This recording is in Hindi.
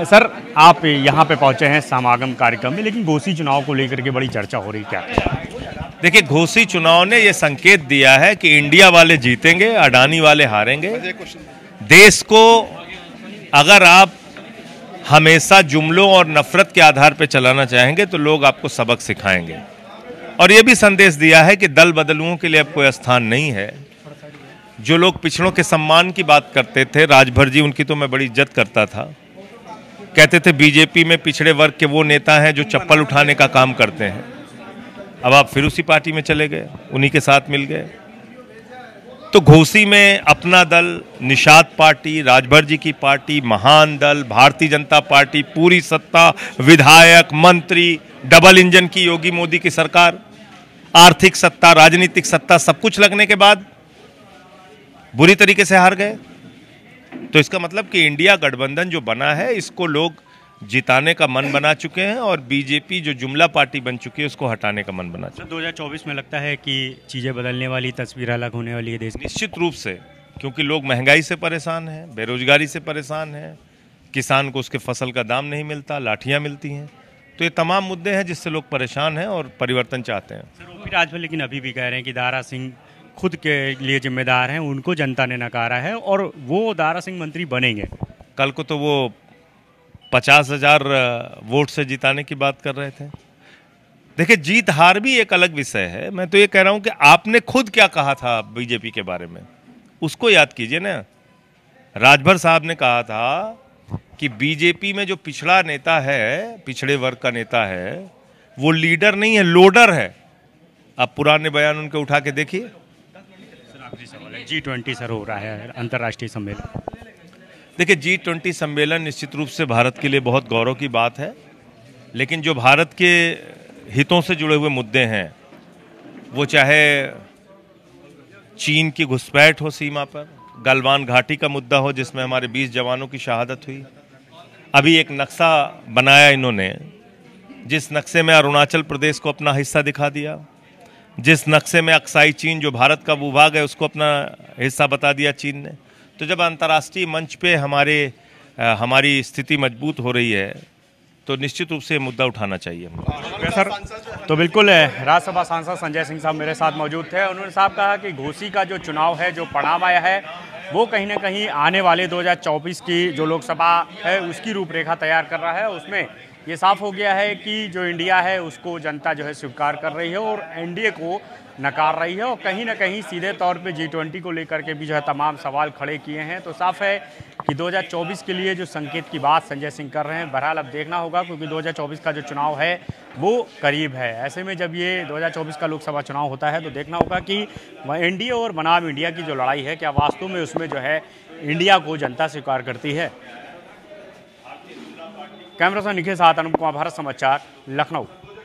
सर, आप यहाँ पे पहुँचे हैं समागम कार्यक्रम में, लेकिन घोसी चुनाव को लेकर के बड़ी चर्चा हो रही, क्या? देखिए, घोसी चुनाव ने ये संकेत दिया है कि इंडिया वाले जीतेंगे, अडानी वाले हारेंगे। देश को अगर आप हमेशा जुमलों और नफरत के आधार पर चलाना चाहेंगे तो लोग आपको सबक सिखाएंगे। और ये भी संदेश दिया है कि दल बदलुओं के लिए अब कोई स्थान नहीं है। जो लोग पिछड़ों के सम्मान की बात करते थे, राजभर जी, उनकी तो मैं बड़ी इज्जत करता था। कहते थे बीजेपी में पिछड़े वर्ग के वो नेता हैं जो चप्पल उठाने का काम करते हैं। अब आप फिर उसी पार्टी में चले गए, उन्हीं के साथ मिल गए। तो घोसी में अपना दल, निषाद पार्टी, राजभर जी की पार्टी, महान दल, भारतीय जनता पार्टी, पूरी सत्ता, विधायक, मंत्री, डबल इंजन की योगी मोदी की सरकार, आर्थिक सत्ता, राजनीतिक सत्ता, सब कुछ लगने के बाद बुरी तरीके से हार गए। तो इसका मतलब कि इंडिया गठबंधन जो बना है, इसको लोग जिताने का मन बना चुके हैं और बीजेपी जो जुमला पार्टी बन चुकी है उसको हटाने का मन बना चुके हैं। 2024 में लगता है कि चीज़ें बदलने वाली, तस्वीर अलग होने वाली है देश। निश्चित रूप से, क्योंकि लोग महंगाई से परेशान हैं, बेरोजगारी से परेशान हैं, किसान को उसके फसल का दाम नहीं मिलता, लाठियाँ मिलती हैं। तो ये तमाम मुद्दे हैं जिससे लोग परेशान हैं और परिवर्तन चाहते हैं। सर, राजभर लेकिन अभी भी कह रहे हैं कि दारा सिंह खुद के लिए जिम्मेदार हैं, उनको जनता ने नकारा है और वो दारा सिंह मंत्री बनेंगे। कल को तो वो 50,000 वोट से जिताने की बात कर रहे थे। देखिए, जीत हार भी एक अलग विषय है। मैं तो ये कह रहा हूं कि आपने खुद क्या कहा था बीजेपी के बारे में, उसको याद कीजिए ना। राजभर साहब ने कहा था कि बीजेपी में जो पिछड़ा नेता है, पिछड़े वर्ग का नेता है, वो लीडर नहीं है, लोडर है। आप पुराने बयान उनके उठा के देखिए। G20 सर हो रहा है, अंतर्राष्ट्रीय सम्मेलन। देखिए, G20 सम्मेलन निश्चित रूप से भारत के लिए बहुत गौरव की बात है, लेकिन जो भारत के हितों से जुड़े हुए मुद्दे हैं, वो चाहे चीन की घुसपैठ हो सीमा पर, गलवान घाटी का मुद्दा हो जिसमें हमारे 20 जवानों की शहादत हुई, अभी एक नक्शा बनाया इन्होंने, जिस नक्शे में अरुणाचल प्रदेश को अपना हिस्सा दिखा दिया, जिस नक्शे में अक्साई चीन जो भारत का भूभाग है उसको अपना हिस्सा बता दिया चीन ने। तो जब अंतर्राष्ट्रीय मंच पे हमारी स्थिति मजबूत हो रही है तो निश्चित रूप से मुद्दा उठाना चाहिए सर। तो बिल्कुल, राज्यसभा सांसद संजय सिंह साहब मेरे साथ मौजूद थे। उन्होंने साहब कहा कि घोसी का जो चुनाव है, जो परिणाम आया है, वो कहीं ना कहीं आने वाले 2024 की जो लोकसभा है उसकी रूपरेखा तैयार कर रहा है। उसमें ये साफ हो गया है कि जो इंडिया है उसको जनता जो है स्वीकार कर रही है और एनडीए को नकार रही है और कहीं ना कहीं सीधे तौर पे G20 को लेकर के भी जो है तमाम सवाल खड़े किए हैं। तो साफ है कि 2024 के लिए जो संकेत की बात संजय सिंह कर रहे हैं, बहरहाल अब देखना होगा, क्योंकि 2024 का जो चुनाव है वो करीब है। ऐसे में जब ये 2024 का लोकसभा चुनाव होता है तो देखना होगा कि एनडीए और बनाम इंडिया की जो लड़ाई है, क्या वास्तव में उसमें जो है इंडिया को जनता स्वीकार करती है। कैमरा से निखिल साथ अनुप कुमार, भारत समाचार, लखनऊ।